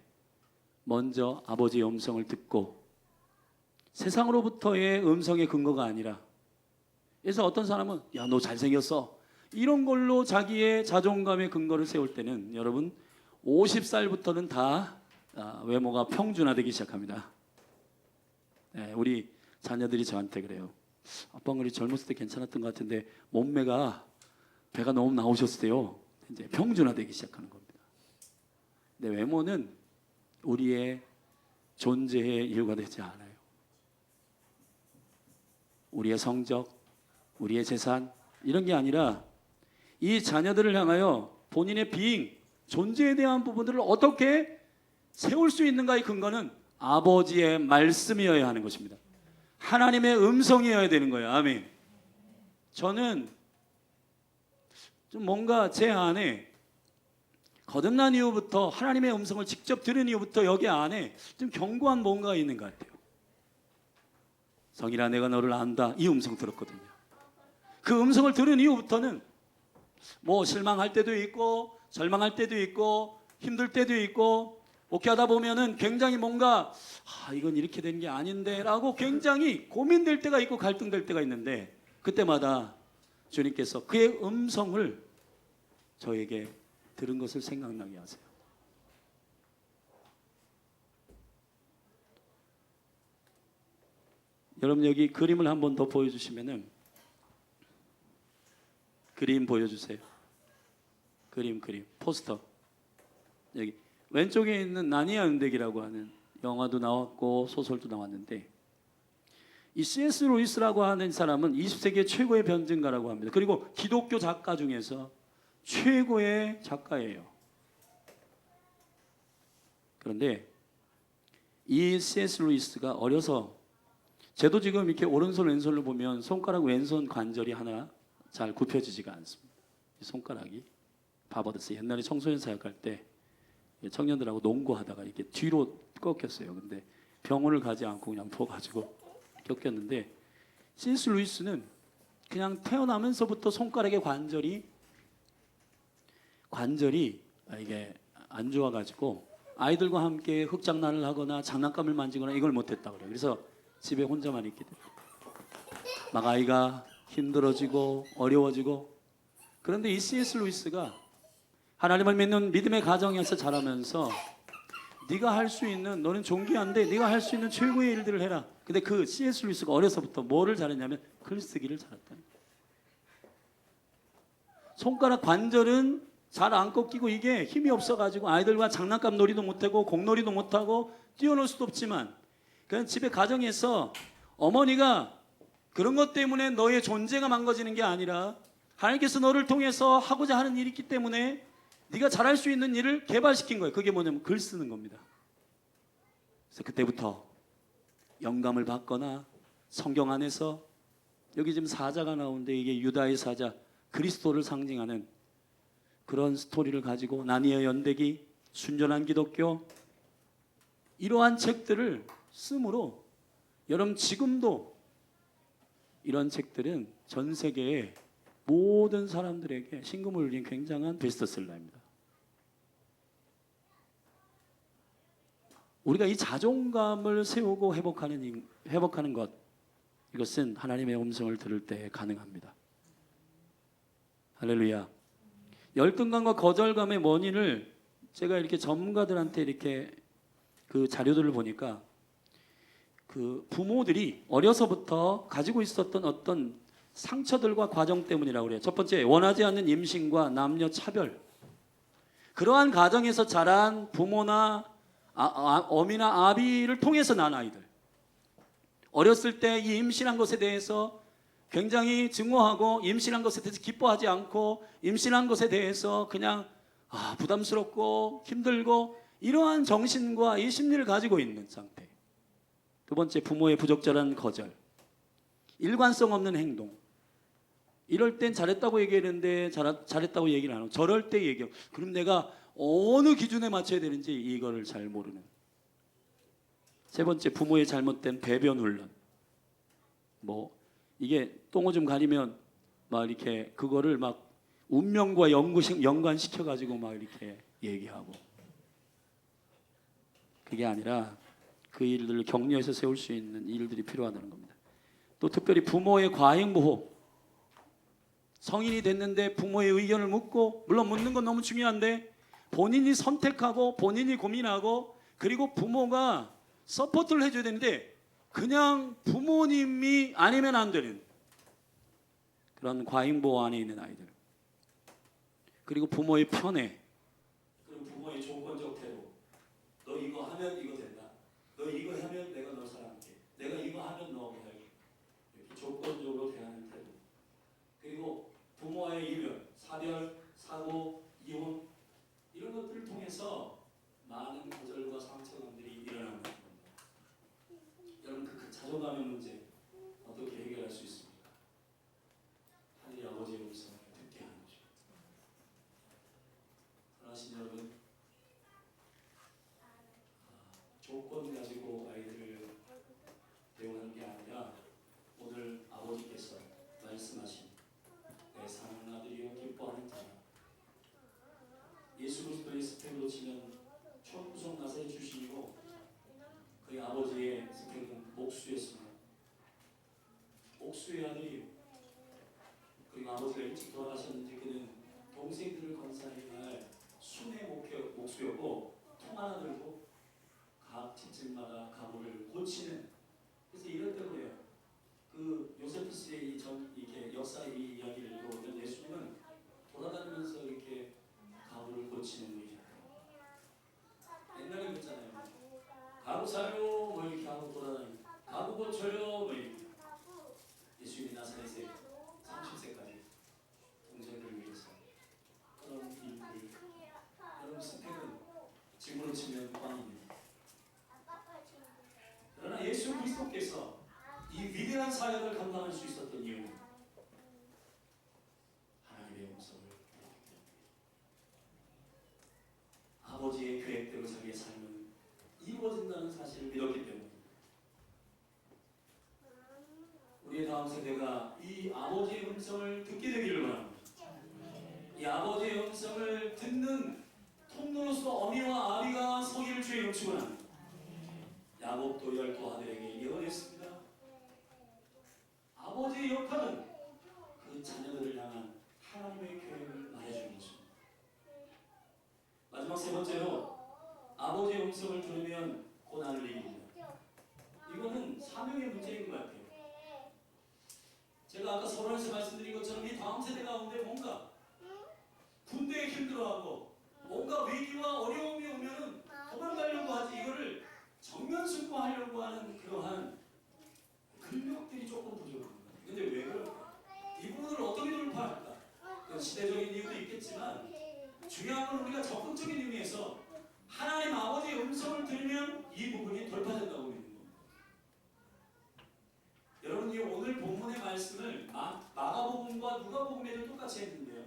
먼저 아버지의 음성을 듣고, 세상으로부터의 음성의 근거가 아니라, 그래서 어떤 사람은 야, 너 잘생겼어, 이런 걸로 자기의 자존감의 근거를 세울 때는 여러분 50살부터는 다 외모가 평준화되기 시작합니다. 네, 우리 자녀들이 저한테 그래요. 아빠가 우리 젊었을 때 괜찮았던 것 같은데 몸매가, 배가 너무 나오셨어요. 이제 평준화되기 시작하는 겁니다. 근데 외모는 우리의 존재의 이유가 되지 않아요. 우리의 성적, 우리의 재산, 이런 게 아니라 이 자녀들을 향하여 본인의 비잉, 존재에 대한 부분들을 어떻게 세울 수 있는가의 근거는 아버지의 말씀이어야 하는 것입니다. 하나님의 음성이어야 되는 거예요. 아멘. 저는 좀 뭔가 제 안에 거듭난 이후부터, 하나님의 음성을 직접 들은 이후부터 여기 안에 좀 견고한 뭔가가 있는 것 같아요. 성일아, 내가 너를 안다, 이 음성 들었거든요. 그 음성을 들은 이후부터는 뭐 실망할 때도 있고 절망할 때도 있고 힘들 때도 있고, 목회하다 보면은 굉장히 뭔가 이건 이렇게 된 게 아닌데 라고 굉장히 고민될 때가 있고 갈등될 때가 있는데, 그때마다 주님께서 그의 음성을 저에게 들은 것을 생각나게 하세요. 여러분, 여기 그림을 한 번 더 보여주시면은, 그림 보여주세요. 그림 포스터. 여기 왼쪽에 있는 나니아 은대기라고 하는 영화도 나왔고 소설도 나왔는데, 이 C.S. 루이스라고 하는 사람은 20세기의 최고의 변증가라고 합니다. 그리고 기독교 작가 중에서 최고의 작가예요. 그런데 이 C.S. 루이스가 어려서, 저도 지금 이렇게 오른손 왼손을 보면 손가락 왼손 관절이 하나 잘 굽혀지지가 않습니다. 이 손가락이 바버드스, 옛날에 청소년 사역할 때 청년들하고 농구하다가 이렇게 뒤로 꺾였어요. 근데 병원을 가지 않고 그냥 부어가지고 꺾였는데, C.S. 루이스는 그냥 태어나면서부터 손가락의 관절이 이게 안 좋아가지고 아이들과 함께 흙장난을 하거나 장난감을 만지거나 이걸 못했다 그래요. 그래서 집에 혼자만 있게 돼요. 막 아이가 힘들어지고 어려워지고. 그런데 이 C.S. 루이스가 하나님을 믿는 믿음의 가정에서 자라면서, 네가 할 수 있는, 너는 존귀한데 네가 할 수 있는 최고의 일들을 해라. 근데 그 C.S. 루이스가 어려서부터 뭐를 잘했냐면 글쓰기를 잘했다. 손가락 관절은 잘 안 꺾이고 이게 힘이 없어가지고 아이들과 장난감 놀이도 못하고 공놀이도 못하고 뛰어놀 수도 없지만, 그냥 집에 가정에서 어머니가 그런 것 때문에 너의 존재가 망가지는 게 아니라 하나님께서 너를 통해서 하고자 하는 일이 있기 때문에 네가 잘할 수 있는 일을 개발시킨 거예요. 그게 뭐냐면 글 쓰는 겁니다. 그래서 그때부터 영감을 받거나 성경 안에서, 여기 지금 사자가 나오는데 이게 유다의 사자, 그리스도를 상징하는 그런 스토리를 가지고, 나니아 연대기, 순전한 기독교, 이러한 책들을 쓰므로, 여러분 지금도 이런 책들은 전 세계의 모든 사람들에게 신금을 울린 굉장한 베스트셀러입니다. 우리가 이 자존감을 세우고 회복하는 것, 이것은 하나님의 음성을 들을 때 가능합니다. 할렐루야. 열등감과 거절감의 원인을 제가 이렇게 전문가들한테 이렇게 그 자료들을 보니까, 그 부모들이 어려서부터 가지고 있었던 어떤 상처들과 과정 때문이라고 그래요. 첫 번째, 원하지 않는 임신과 남녀 차별. 그러한 가정에서 자란 부모나 어미나 아비를 통해서 난 아이들, 어렸을 때 이 임신한 것에 대해서 굉장히 증오하고 임신한 것에 대해서 기뻐하지 않고 임신한 것에 대해서 그냥 부담스럽고 힘들고 이러한 정신과 이 심리를 가지고 있는 상태. 두 번째, 부모의 부적절한 거절, 일관성 없는 행동. 이럴 땐 잘했다고 얘기했는데 잘했다고 얘기를 안 하고 저럴 때 얘기하고, 그럼 내가 어느 기준에 맞춰야 되는지 이거를 잘 모르는. 세 번째, 부모의 잘못된 배변 훈련. 이게 똥오줌 가리면 막 이렇게 그거를 막 운명과 연관시켜 가지고 막 이렇게 얘기하고, 그게 아니라 그 일들을 격려해서 세울 수 있는 일들이 필요하다는 겁니다. 또 특별히 부모의 과잉 보호. 성인이 됐는데 부모의 의견을 묻고, 물론 묻는 건 너무 중요한데 본인이 선택하고 본인이 고민하고, 그리고 부모가 서포트를 해줘야 되는데 그냥 부모님이 아니면 안 되는 그런 과잉 보호 안에 있는 아이들. 그리고 부모의 편애, 그리고 부모의 조건적 태도. 너 이거 하면 이거 된다. 너 이거 하면 내가 너 사랑할게. 내가 이거 하면 너 해야지. 이렇게 조건적으로 대하는 태도. 그리고 부모와의 이별, 사별, 사고, 이혼 이런 것들을 통해서 많은 거절과 상처감들이 일어나는 겁니다. 여러분, 그 자존감의 문제 어떻게 해결할 수 있습니까? 하늘의 아버지의 음성을 듣게 하는 것입니다. 사랑하신 여러분, 조건 가지고 아이들을 대우하는 게 아니라 오늘 아버지께서 말씀하신 내 사랑하는 아들이여 기뻐하는 자라. 예수 그리스도의 스펙으로 치면 초구속 나사의 출신이고 그의 아버지의 스펙은 목수였습니다. 목수의 아들이요. 그리고 아버지가 일찍 돌아가셨는데 그는 동생들을 건사하는 날 순회 목수였고 통 하나 들고 각 집집마다 가구를 고치는. 그래서 이럴 때 그래요. 그 요세푸스의 이렇게 역사의 이 이야기를 읽어보면 예수님은 돌아다니면서 이렇게 가구를 고치는 일이에요. 옛날에 그랬잖아요. 가구 사요 뭐 이렇게 하고 돌아다니고, 가구 고쳐요 뭐 이렇게. 예수님이 나사렛에 30세까지 동생들을 위해서 그런 일들을. 여러분, 스펙은 지금으로 치면 꽝입니다. 그러나 예수 그리스도께서 이 위대한 사역을 감당할 수 있었던 이유는 하나님의 음성을 들었기 때문입니다. 아버지의 계획대로 자기의 삶은 이루어진다는 사실을 믿었기 때문입니다. 우리의 다음 세대가 이 아버지의 음성을 듣게 되기를 바랍니다. 이 아버지의 음성을 듣는 통로로서 어미와 아비가 서기를 주의 영축을 합니다. 야곱도 12 아들에게 예언했습니다. 아버지의 역할은 그 자녀들을 향한 하나님의 계획을 말해주는 것입니다. 마지막 세 번째로, 아버지의 음성을 들으면 고난을 이깁니다. 이거는 사명의 문제인 것 같아요. 제가 아까 서론에서 말씀드린 것처럼 이 다음 세대 가운데 뭔가 군대에 힘들어하고 뭔가 위기와 어려움이 오면은 도망가려고 하지, 이거를 정면 승부하려고 하는 그러한 근력들이 조금 부족합니다. 근데 왜 그럴까? 이 부분을 어떻게 돌파할까? 그 시대적인 이유도 있겠지만 중요한 건 우리가 적극적인 의미에서 하나님 아버지의 음성을 들으면 이 부분이 돌파된다고 믿는 겁니다. 여러분이 오늘 본문의 말씀을 마가복음과 누가복음에도 똑같이 했는데요.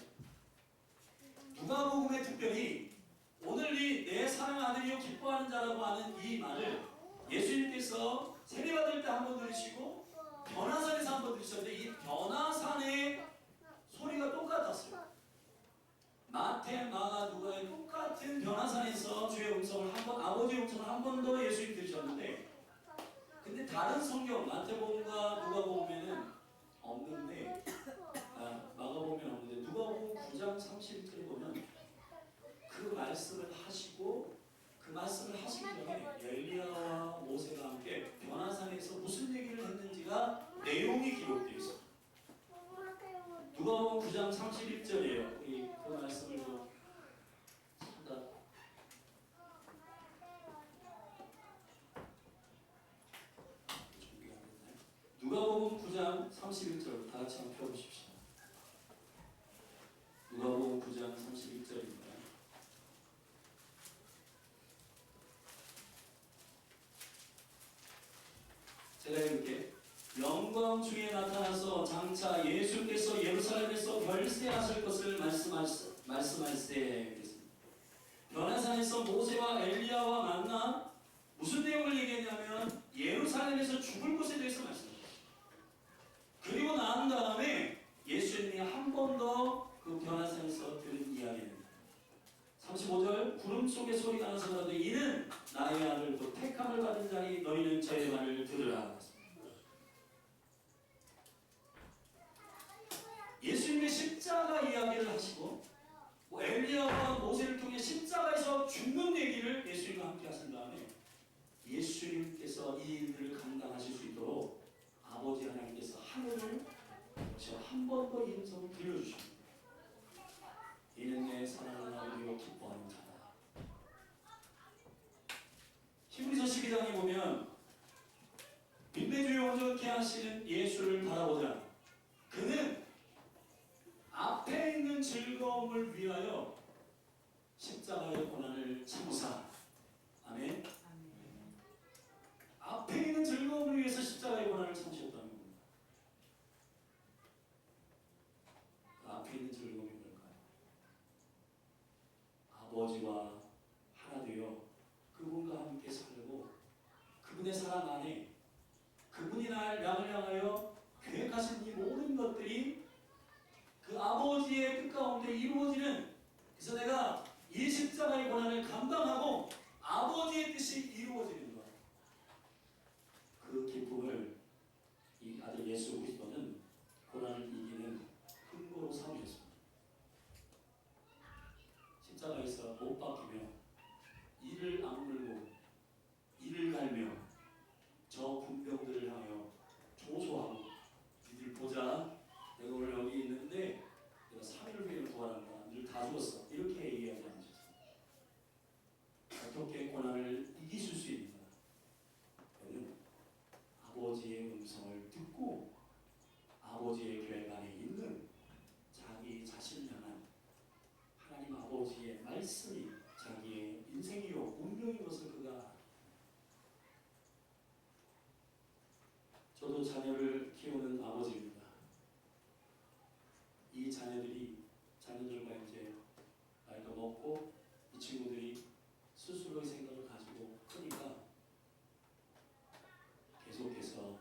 누가복음에 특별히 오늘 이 내 사랑 아들이요 기뻐하는 자라고 하는 이 말을 예수님께서 세례받을 때 한번 들으시고 변화산에서 한번 들으셨는데, 이 변화산의 소리가 똑같았어요. 마태, 마가, 누가의 똑같은 변화산에서 주의 음성을 아버지의 음성을 한 번 더 예수님 들으셨는데, 근데 다른 성경 마태복음과 누가복음에는 없는데, 마가복음에는 없는데 누가복음 9장 30절에 보면 그 말씀을 하시고, 그 말씀을 하시기 전에 엘리야와 모세가 함께 변화산에서 무슨 얘기를 했는지가 내용이 기록되어 있습니다. 누가복음 9장 31절이에요. 우리 그 말씀을 좀 잠깐 준비가 됐나요? 누가복음 9장 31절 다 같이 한번 펴보십시오. 누가복음 9장 31절입니다. 제가 읽을게. 영광 중에 나타나서 장차 예수께서 예루살렘에서 별세하실 것을 말씀할세. 변화산에서 모세와 엘리야와 만나 무슨 내용을 얘기했냐면 예루살렘에서 죽을 것에 대해서 말씀합니다. 그리고 난 다음에 예수님이 한 번 더 그 변화산에서 들은 이야기입니다. 35절 구름 속에 소리가 나서라도 이는 나의 아들 곧 택함을 받은 자니 너희는 제 말을 들으라. 예수님의 십자가 이야기를 하시고 엘리야와 모세를 통해 십자가에서 죽는 얘기를 예수님과 함께 하신 다음에 예수님께서 이 일들을 감당하실 수 있도록 아버지 하나님께서 하늘을 한 번 더 이 음성을 들려주십니다. 이는 내 사랑하는 아버지요 기뻐하는 자다. 히브리서 12장에 보면 빈대주의 온전케 하시는 예수를 바라보자. 그는 앞에 있는 즐거움을 위하여 십자가의 고난을 참으사. 아멘. 앞에 있는 즐거움을 위해서 십자가의 고난을 참으셨다는 겁니다. 그 앞에 있는 즐거움이 뭘까요? 아버지와 하나 되어 그분과 함께 살고 그분의 사랑 안에 그분이 나를 향하여 계획하신 이 모든 것들이 그 아버지의 뜻 가운데 이루어지는, 그래서 내가 이 십자가의 고난을 감당하고 아버지의 뜻이 이루어지는 것, 그 기쁨을 이 아들 예수 그리스도는 고난을 이기는 근거로 삼으셨습니다. 십자가에서 못 박히며 이를 악물고 이를 갈며 저 군병들을 향하여 조소하고 니들 보자, 내가 오늘 여기 있는데 내가 3일 후에 부활한다. 니들 다 죽었어. 이렇게 얘기하지 않으셨습니다. 어떻게 고난을 이기실 수 있는가? 그는 아버지의 음성을 듣고 아버지의 계획 안에 있는 자기 자신을 향한 하나님 아버지의 말씀이 자기의 인생이요 운명인 것을 그가 알았다. 저도 자녀를 키우는 아버지입니다. 이 자녀들과 이제 나이가 먹고 이 친구들이 스스로의 생각을 가지고 크니까 계속해서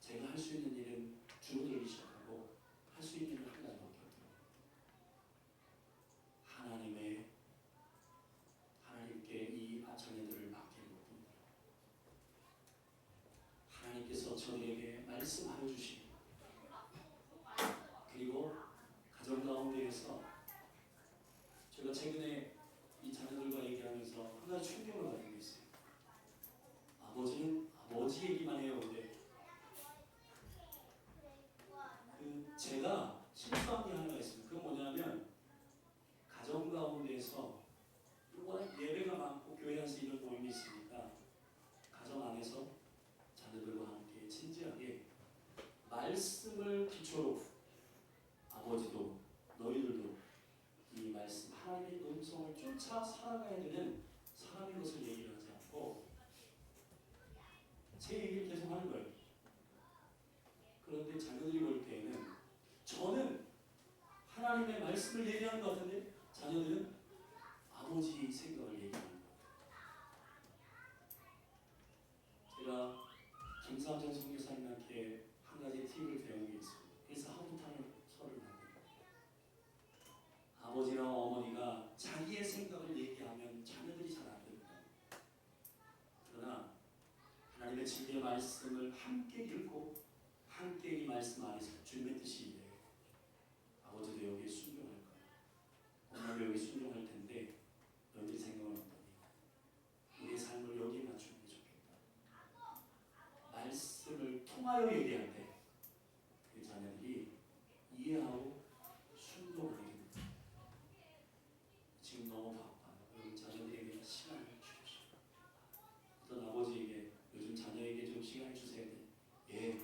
제가 할 수 있는 일은 줄어들기 시작하고 할 수 있는 일은 한 가지밖에 없더라고요. 하나님께 이 자녀들을 맡기는 것뿐입니다. 하나님께서 저에게 말씀하여 주시고 그리고 가정 가운데에서 제가 최근에 이 자녀들과 얘기하면서 한 가지 충격을 가지고 있어요. 아버지는 아버지 얘기만 해요. 근데 제가 실수한 게 하나가 있습니다. 그건 뭐냐면 가정 가운데에서 워낙 예배가 많고 교회 안에서 이런 모임이 있으니까 가정 안에서 자녀들과 함께 진지하게 말씀을 기초로 아버지도 너희들도 이 말씀 하나님의 음성을 쫓아 살아가야 되는 사람인 것을 얘기를 하지 않고 제 얘기를 계속 하는 거예요. 그런데 자녀들이 볼 때에는 저는 하나님의 말씀을 얘기하는 것 같은데 자녀들은 아버지 생각을 얘기하는 거예요. 제가 김삼정 선교사님한테 한 가지 팁을 배운 게 있습니다. 그래서 하루타는 설을 만듭니다. 아버지나 어머니가 자기의 생각을 얘기하면 자녀들이 잘 안 됩니다. 그러나 하나님의 진리의 말씀을 함께 읽고 함께 이 말씀 안에서 주님의 뜻이 이래요. 아버지도 여기에 순종할 거야. 엄마도 여기 순종할 텐데 너희들이 생각은 어떠니? 우리의 삶을 여기에 맞추는 게 좋겠다. 말씀을 통하여 얘기할 때 그 자녀들이 이해하고 순종하게 됩니다. 지금 너무 바빠요. 여러분 자녀들에게 시간을 주십시오. 어떤 아버지에게 요즘 자녀에게 좀 시간을 주세요. 예,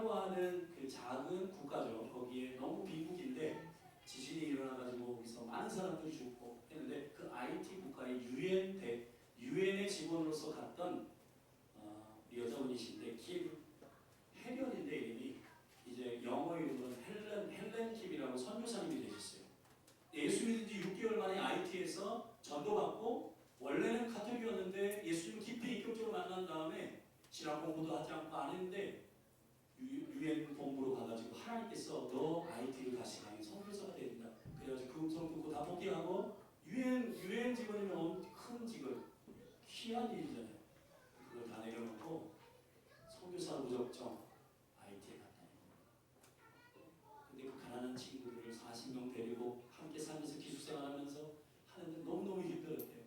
하와이라고 하는 그 작은 국가죠. 거기에 너무 빈국인데 지진이 일어나가지고 거기서 많은 사람들이 죽고 했는데 그 IT 국가의 유엔의 직원으로서 갔던 우리 여자분이신데 김 혜련인데 이름이 이제 영어 이름으로는 헬렌 킴이라고 선교사님이 되셨어요. 예수 믿은 지 6개월 만에 IT에서 전도받고 원래는 카톨릭이었는데 예수님을 깊이 인격적으로 만난 다음에 신학 공부도 하지 않고 안 했는데 유엔 본부로 가가지고 하나님께서 너 IT를 다시 가면 선교사가 돼야 된다. 그래가지고 그 음성을 듣고 다 복귀하고 유엔 직원이면 큰 직원 귀한 일이잖아요. 그걸 다 내려놓고 선교사 무적정 IT에 갔다. 근데 그 가난한 친구들을 40명 데리고 함께 살면서 기숙생활하면서 하는데 너무너무 힘들었대요.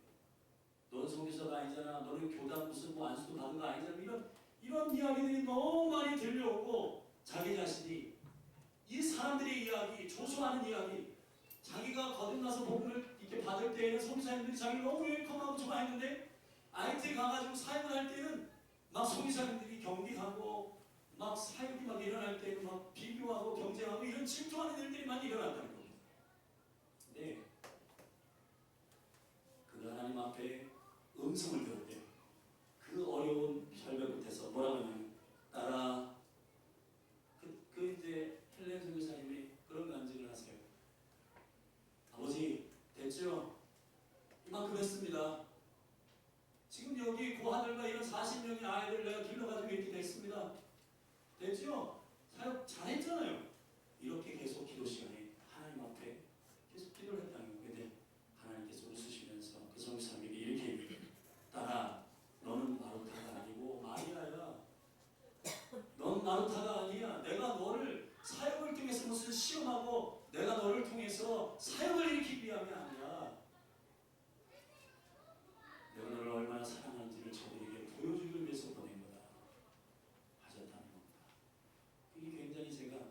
넌 선교사가 아니잖아. 너는 교단 무슨 뭐 안수도 받은 거 아니잖아. 이런 이야기들이 너무 많이 들려오고 자기 자신이 이 사람들의 이야기, 조소하는 이야기, 자기가 거듭나서 복음을 이렇게 받을 때에는 선교사님들이 자기를 너무 웰컴하고 좋아했는데 IT에 가가지고 사역을 할 때는 막 선교사님들이 경기하고 막 사역이 막 일어날 때는 막 비교하고 경쟁하고 이런 질투하는 일들이 많이 일어났다는 겁니다. 네, 그 하나님 앞에 음성을 들었대요. 그 어려운 절벽 끝에서 뭐라고 하냐면 따라 이제 헬렌 선교사님이 그런 간증을 하세요. 아버지 됐죠? 이만큼 했습니다. 지금 여기 고아들과 이런 40명의 아이들 내가 길러가지고 이렇게 됐습니다. 됐죠? 사역 잘했잖아요. 이렇게 계속 기도 시간에 하나님 앞에 계속 기도를 했다는 거예요. 근데 하나님께서 웃으시면서 그 선교사님에게 이렇게 얘기해요. 딸아, 너는 마루타가 아니고 마리아야. 넌 마루타가 아니야. 내가 너를 사역을 통해서 무슨 시험하고 내가 너를 통해서 사역을 일으키기 위함이 아니라 내가 너를 얼마나 사랑하는지를 저들에게 보여주기 위해서 보낸 거다 하셨다는 겁니다. 이게 굉장히 제가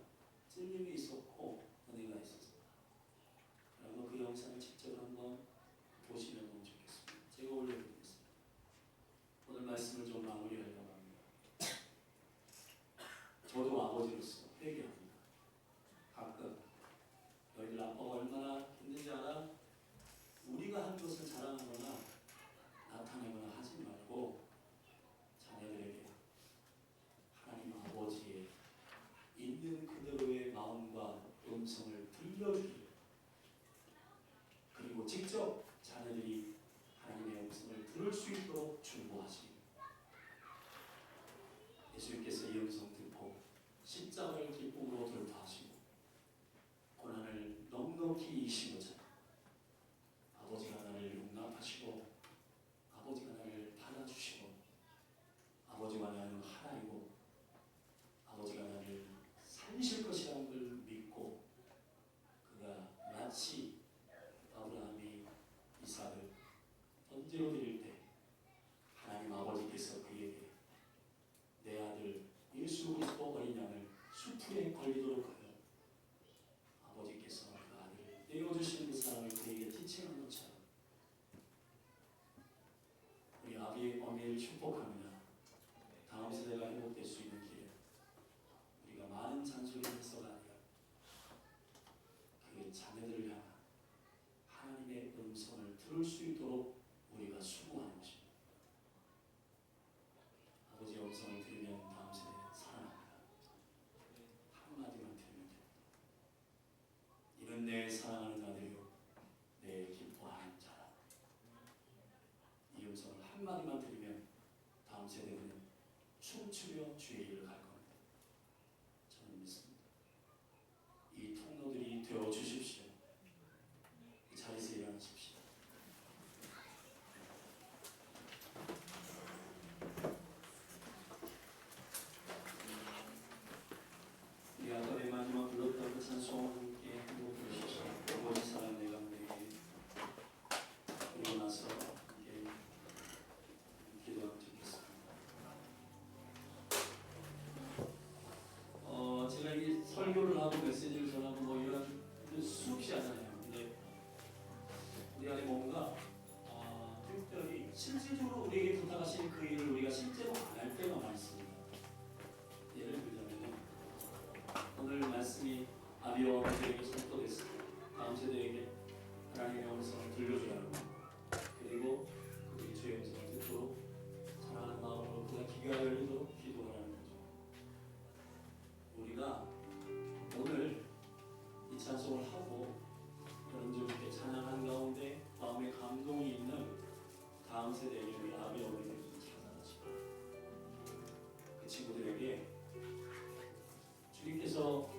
찔림이 있었고 은혜가 있었습니다. 그러면 그 영상을 직접 한번 보시면 너무 좋겠습니다. 제가 올려드리겠습니다. 오늘 말씀을 좀 마무리하려고 합니다. 저도 아버지로서 회개합니다. 가끔 너희들 아빠가 얼마나 힘든지 알아? 우리가 한 것을 자랑하거나 나타내거나 하지 말고 자녀들에게 하나님 아버지의 있는 그대로의 마음과 음성을 들려주기를, 그리고 직접 자녀들이 하나님의 음성을 들을 수 있도록 충고하시기. 예수님께서 이 음성 듣고 십자가를 기쁨으로 돌파하시고 고난을 넉넉히 이기시고자 아버지가 나를 용납하시고 아버지가 나를 받아주시고 아버지가 나는 하나이고 아버지가 나를 살리실 것이라는 걸 믿고 그가 마치 아브라함이 이삭을 번제로 드릴 때 하나님 아버지께서 그에게 내 아들 예수 그리스도 어린 양을 수풀에 걸리도록 하여 아버지께서 그 아들을 내어주시는 그 사랑을 그에게 지칭한 것처럼 우리 아비의 어미를 축복합니다. 다음 세대가 회복될 수 있는 길에 우리가 많은 잔소리를 해서가 아니라 그 자녀들을 향한 하나님의 음성을 들을 수 있도록 우리가 수고하는 것입니다. 아버지의 음성을 들으면 다음 세대는 살아납니다. 한마디만 들으면 됩니다. 이는 내 사랑하는 아들이요 내 기뻐하는 자라. 이 음성을 한마디만 들으면 다음 세대는 춤추며 주의 길을 갈 겁니다. 저는 믿습니다. 이 통로들이 되어 주십시오. 이 자리에서 일어나십시오. 우리 아까의 마지막 불렀던 그 찬송과 함께 한곡 부르시죠. 아버지 사랑 내가 내게. 그리고 나서 함께 기도하면 좋겠습니다. 하나님께서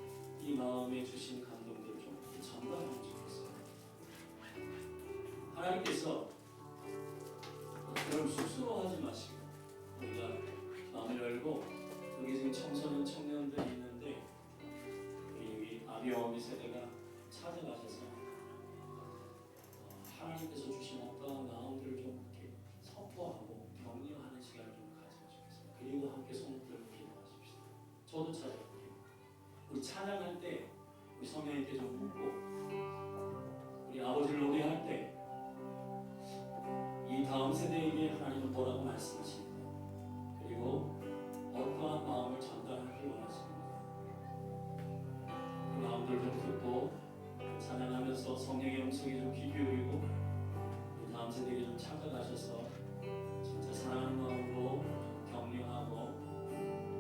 이 마음에 주신 감동들을 좀 이렇게 전달하면 좋겠어요. 하나님께서 여러분 쑥스러워하지 마시고 우리가 마음을 열고 여기 지금 청소년 청년들이 있는데 우리 아비어미 세대가 찾아가셔서 하나님께서 주신 어떠한 마음들을 좀 이렇게 선포하고 격려하는 시간을 좀 가지면 좋겠습니다. 그리고 함께 손을 들고 기도하십시오. 저도 찾아갈게요. 우리 찬양할 때 우리 성령님께 좀 묻고 우리 아버지를 노래할 때 이 다음 세대에게 하나님은 뭐라고 말씀하십니까? 그리고 어떠한 마음을 전달하길 원하십니까? 그 마음들 좀 듣고 찬양하면서 성령의 음성에 좀 귀 기울이고 이 다음 세대에게 좀 찾아가셔서 진짜 사랑하는 마음으로 격려하고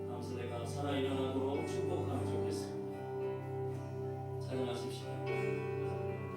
다음 세대가 살아 일어나도록 축복하면 좋겠습니다. 찬양하십시오.